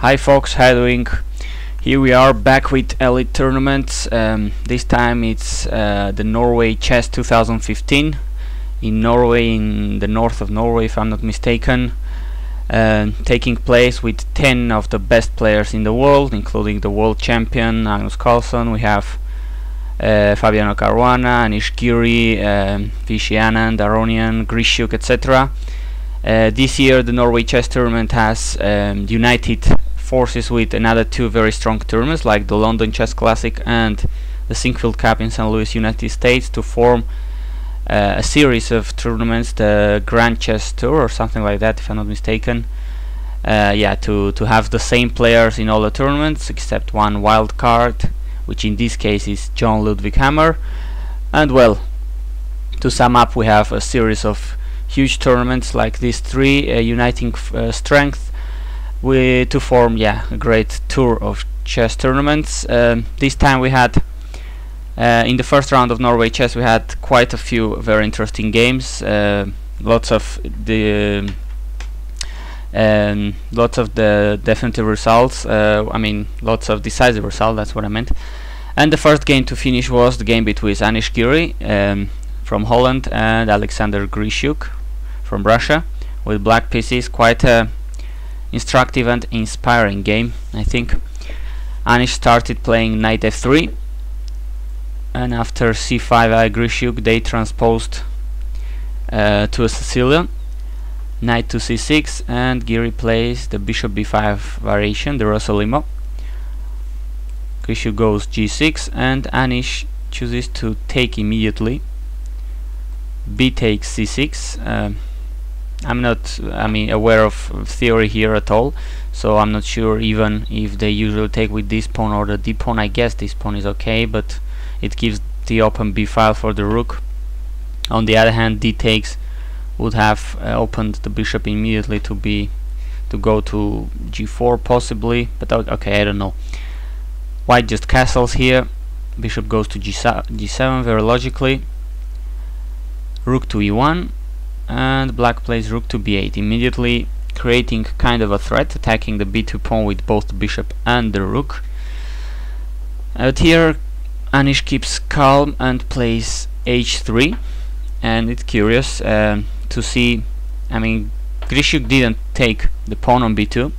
Hi folks, how are you doing? Here we are back with Elite Tournaments. This time it's the Norway Chess 2015 in Norway, in the north of Norway if I'm not mistaken, taking place with 10 of the best players in the world, including the world champion Carlsen. We have Caruana, Giri, Vachier, Anand, Aronian, Giri-Grischuk, etc. This year the Norway Chess Tournament has united forces with another two very strong tournaments like the London Chess Classic and the Sinkfield Cup in St. Louis, United States, to form a series of tournaments, the Grand Chess Tour or something like that if I'm not mistaken. To have the same players in all the tournaments except one wild card, which in this case is John Ludwig Hammer. And well, to sum up, we have a series of huge tournaments like these three uniting strength to form a great tour of chess tournaments. This time we had in the first round of Norway Chess we had quite a few very interesting games, lots of the definitive results, lots of decisive results, that's what I meant. And the first game to finish was the game between Anish Giri from Holland and Alexander Giri-Grischuk from Russia, with black pieces. Quite a instructive and inspiring game, I think. Anish started playing knight f3, and after c5 Giri-Grischuk they transposed to a Sicilian, knight to c6, and Giri plays the bishop b5 variation, the Rossolimo. Giri-Grischuk goes g6, and Anish chooses to take immediately. B takes c6. I'm not aware of theory here at all, so I'm not sure even if they usually take with this pawn or the d pawn. I guess this pawn is okay, but it gives the open b file for the rook. On the other hand, d takes would have opened the bishop immediately to go to g4 possibly, but okay, I don't know. White just castles here. Bishop goes to g7 very logically. Rook to e1, and black plays rook to b8, immediately creating kind of a threat, attacking the b2 pawn with both the bishop and the rook. But here Anish keeps calm and plays h3, and it's curious to see, Giri-Grischuk didn't take the pawn on b2,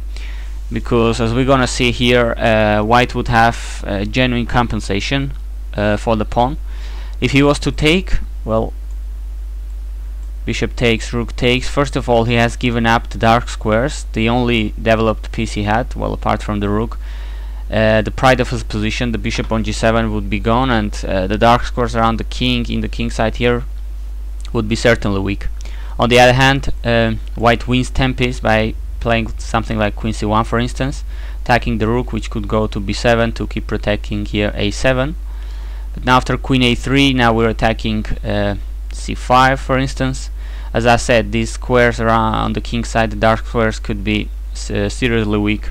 because as we're gonna see here, white would have genuine compensation for the pawn. If he was to take, well, bishop takes, rook takes. First of all, he has given up the dark squares, the only developed piece he had, well, apart from the rook. The pride of his position, the bishop on g7 would be gone, and the dark squares around the king in the king side here would be certainly weak. On the other hand, white wins 10 pieces by playing something like queen c1, for instance, attacking the rook, which could go to b7 to keep protecting here a7. But now after queen a3, now we're attacking c5, for instance. As I said, these squares around the king side, the dark squares, could be seriously weak.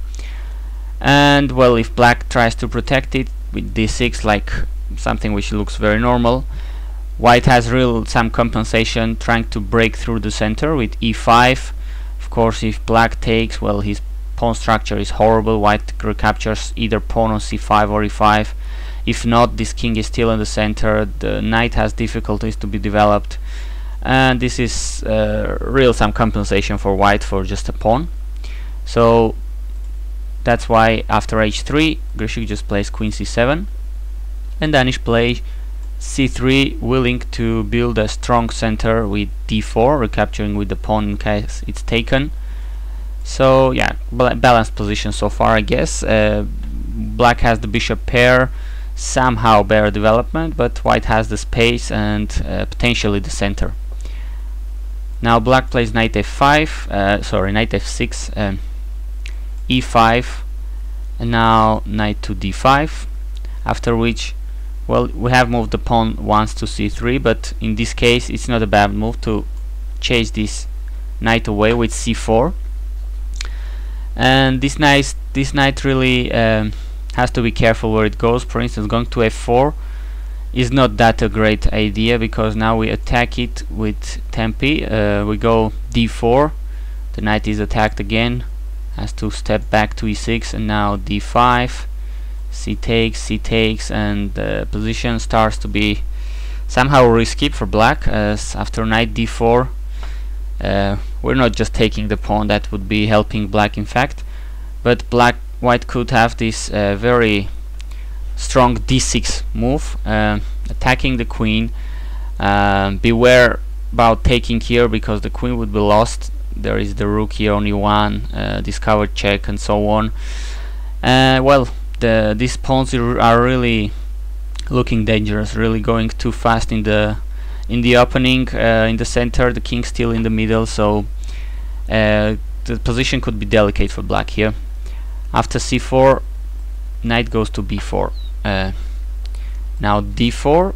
And well, if black tries to protect it with d6, like something which looks very normal, white has some compensation, trying to break through the center with e5. Of course, if black takes, well, his pawn structure is horrible. White recaptures either pawn on c5 or e5. If not, this king is still in the center, the knight has difficulties to be developed, and this is some compensation for white for just a pawn. So that's why after h3, Giri-Grischuk just plays queen c7, and Anish plays c3, willing to build a strong center with d4, recapturing with the pawn in case it's taken. So yeah, balanced position so far, I guess. Black has the bishop pair, somehow better development, but white has the space and potentially the center. Now black plays knight f5, knight f6, e5, and now knight to d5, after which, well, we have moved the pawn once to c3, but in this case it's not a bad move to chase this knight away with c4. And this knight really has to be careful where it goes. For instance, going to f4 is not that a great idea, because now we attack it with tempi. We go d4, the knight is attacked again, has to step back to e6, and now d5, c takes, and the position starts to be somehow risky for black, as after knight d4 we're not just taking the pawn, that would be helping black in fact, but white could have this very strong d6 move, attacking the queen. Beware about taking here, because the queen would be lost. There is the rook here on e1, discovered check, and so on. Well, these pawns are really looking dangerous, really going too fast in the opening, in the center, the king still in the middle, so the position could be delicate for black here. After c4, knight goes to b4. Now d4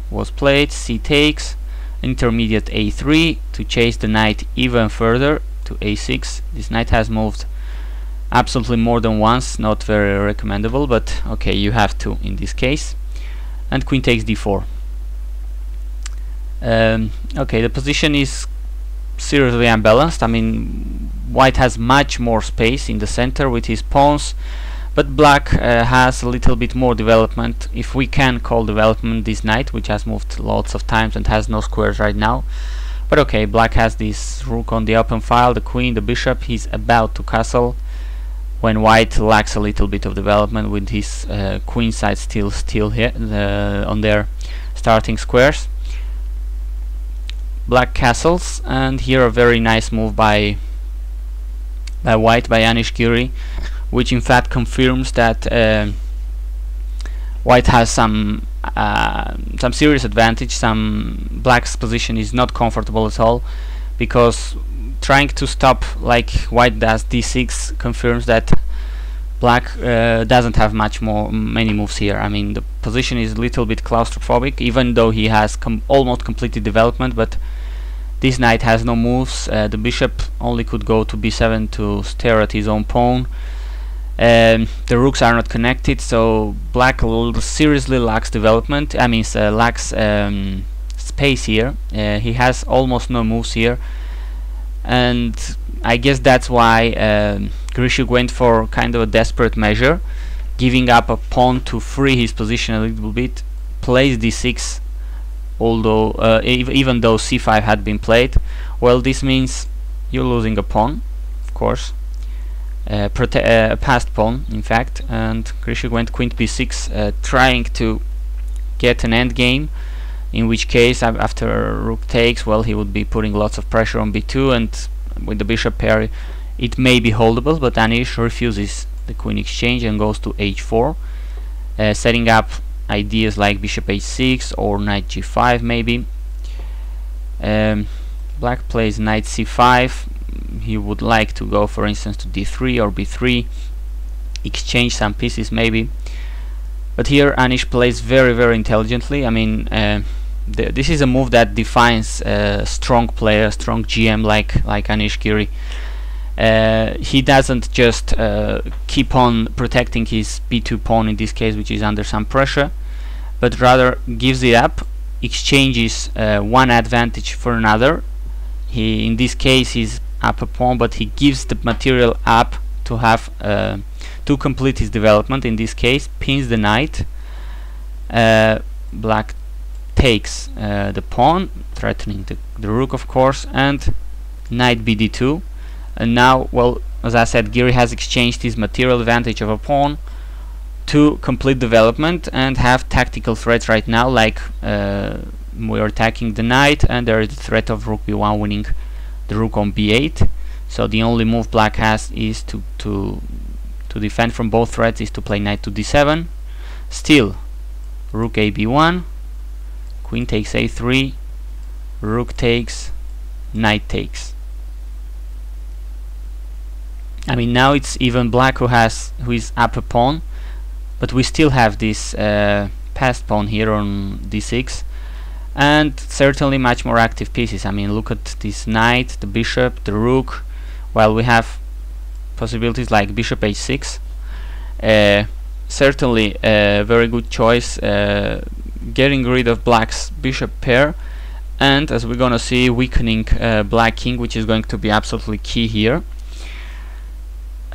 was played, c takes, intermediate a3 to chase the knight even further to a6. This knight has moved absolutely more than once, not very recommendable, but okay, you have to in this case. And queen takes d4. Okay, the position is seriously unbalanced. I mean, white has much more space in the center with his pawns, but black has a little bit more development, if we can call development this knight, which has moved lots of times and has no squares right now. But okay, black has this rook on the open file, the queen, the bishop. He's about to castle, when white lacks a little bit of development with his queen side still here on their starting squares. Black castles, and here a very nice move by white, by Giri, which in fact confirms that white has some serious advantage. Black's position is not comfortable at all, because trying to stop like white does d6 confirms that black doesn't have many moves here. I mean, the position is a little bit claustrophobic, even though he has almost completed development, but this knight has no moves. The bishop only could go to b7 to stare at his own pawn. The rooks are not connected, so black seriously lacks development. I mean, lacks space here. He has almost no moves here, and I guess that's why Grischuk went for kind of a desperate measure, giving up a pawn to free his position a little bit, plays d6, although even though c5 had been played. Well, this means you're losing a pawn, of course, a passed pawn in fact, and Grischuk went queen b6, trying to get an endgame, in which case after rook takes, well, he would be putting lots of pressure on b2, and with the bishop pair it may be holdable, but Anish refuses the queen exchange and goes to h4, setting up ideas like bishop h6 or knight g5 maybe. Black plays knight c5. He would like to go, for instance, to d3 or b3, exchange some pieces maybe, but here Anish plays very, very intelligently. I mean, this is a move that defines a strong player, strong GM like Anish Giri. He doesn't just keep on protecting his b2 pawn in this case, which is under some pressure, but rather gives it up, exchanges one advantage for another. In this case he's up a pawn, but he gives the material up to have to complete his development. In this case, pins the knight. Black takes the pawn, threatening the rook, of course, and knight bd2. And now, well, as I said, Giri has exchanged his material advantage of a pawn to complete development and have tactical threats right now, like we're attacking the knight, and there is the threat of rook b1 winning the rook on b8. So the only move black has is to defend from both threats, is to play knight to d7. Still, rook a b1, queen takes a3, rook takes, knight takes. I mean, now it's even black who is up a pawn, but we still have this passed pawn here on d6, and certainly much more active pieces. I mean, look at this knight, the bishop, the rook, while we have possibilities like bishop h6. Certainly a very good choice, getting rid of black's bishop pair, and as we're gonna see, weakening black king, which is going to be absolutely key here.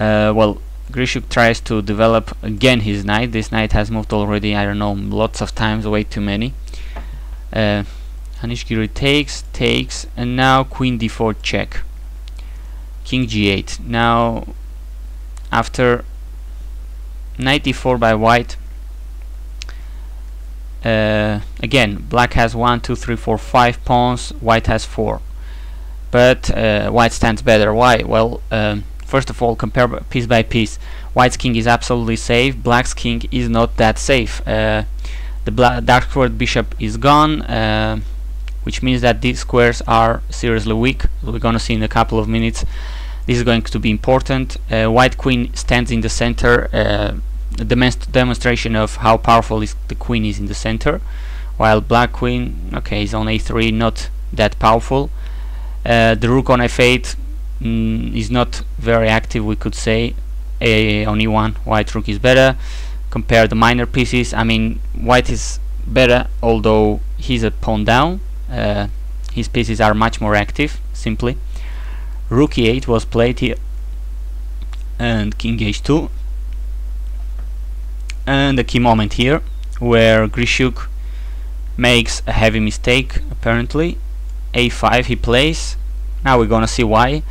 well, Grischuk tries to develop again his knight. This knight has moved already, I don't know, lots of times, way too many. Anish Giri takes, and now queen d4 check. King g8. Now, after knight d4 by white, again, black has 1, 2, 3, 4, 5 pawns, white has 4. But white stands better. Why? Well, first of all, compare piece by piece. White's king is absolutely safe, black's king is not that safe. The dark squared bishop is gone, which means that these squares are seriously weak. We're gonna see in a couple of minutes. This is going to be important. White queen stands in the center, demonstration of how powerful the queen is in the center, while black queen, okay, is on a3, not that powerful. The rook on f8 is not very active, we could say. On e1, white rook is better. Compare the minor pieces. I mean, white is better, although he's a pawn down. His pieces are much more active, simply. Rook e8 was played here, and king h2. And the key moment here, where Grischuk makes a heavy mistake, apparently. a5 he plays. Now we're gonna see why.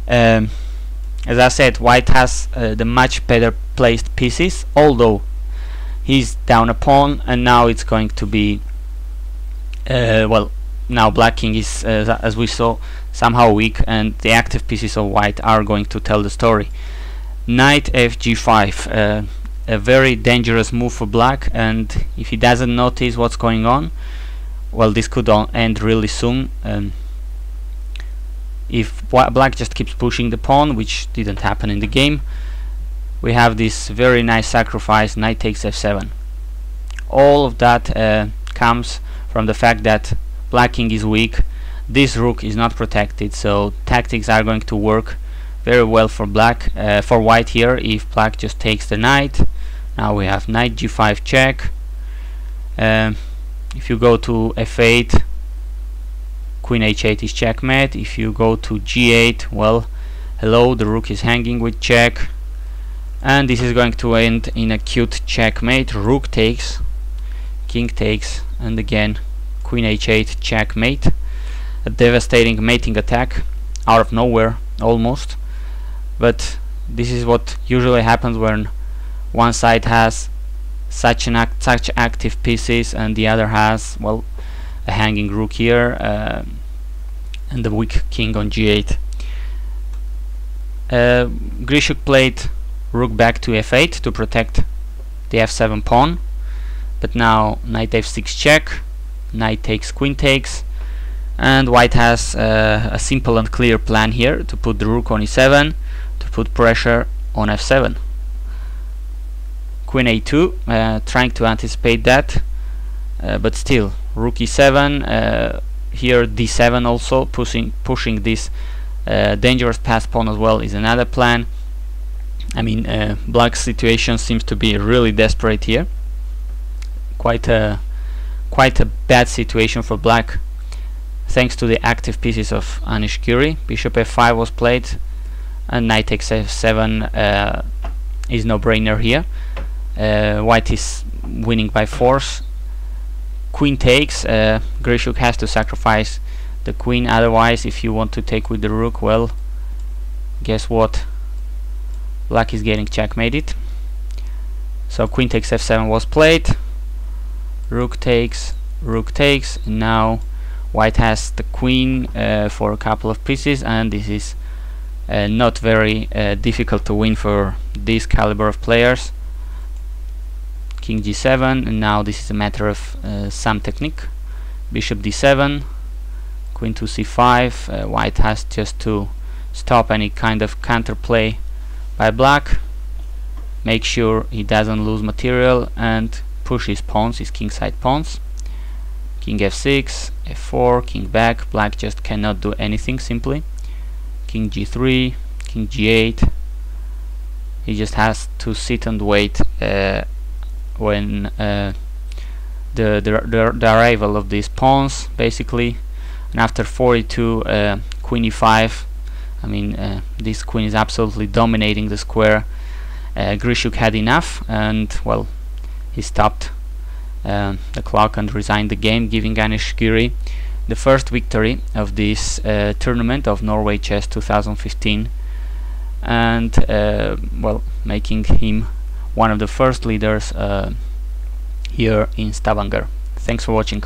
As I said, white has the much better placed pieces, although he's down a pawn, and now it's going to be well, now black king is, as we saw, somehow weak, and the active pieces of white are going to tell the story. Knight fg5, a very dangerous move for black, and if he doesn't notice what's going on, well, this could end really soon. If black just keeps pushing the pawn, which didn't happen in the game, we have this very nice sacrifice, knight takes f7. All of that comes from the fact that black king is weak, this rook is not protected, so tactics are going to work very well for black, for white here, if black just takes the knight. Now we have knight g5 check. If you go to f8, queen h8 is checkmate. If you go to g8, well, hello, the rook is hanging with check, and this is going to end in a cute checkmate. Rook takes, king takes, and again queen h8 checkmate. A devastating mating attack out of nowhere, almost. But this is what usually happens when one side has such active pieces and the other has, well, a hanging rook here, and the weak king on g8. Grischuk played rook back to f8 to protect the f7 pawn, but now knight f6 check, knight takes, queen takes, and white has a simple and clear plan here to put the rook on e7, to put pressure on f7. Queen a2, trying to anticipate that, but still rook e7, here d7 also, pushing this dangerous pass pawn as well is another plan. I mean, black's situation seems to be really desperate here. Quite a bad situation for black, thanks to the active pieces of Anish Giri. Bishop f5 was played, and knight takes f7 is no brainer here. White is winning by force. Queen takes, Grischuk has to sacrifice the queen, otherwise if you want to take with the rook, well, guess what, black is getting checkmated. So queen takes f7 was played, rook takes, and now white has the queen for a couple of pieces, and this is not very difficult to win for this caliber of players. King g7, and now this is a matter of some technique. Bishop d7, queen to c5, white has just to stop any kind of counterplay by black, make sure he doesn't lose material, and push his pawns, his kingside pawns. King f6, f4, king back, black just cannot do anything simply. King g3, king g8, he just has to sit and wait when the arrival of these pawns, basically. And after 42, queen e5, I mean, this queen is absolutely dominating the square. Grischuk had enough, and well, he stopped the clock and resigned the game, giving Anish Giri the first victory of this tournament of Norway Chess 2015, and well, making him one of the first leaders here in Stavanger. Thanks for watching.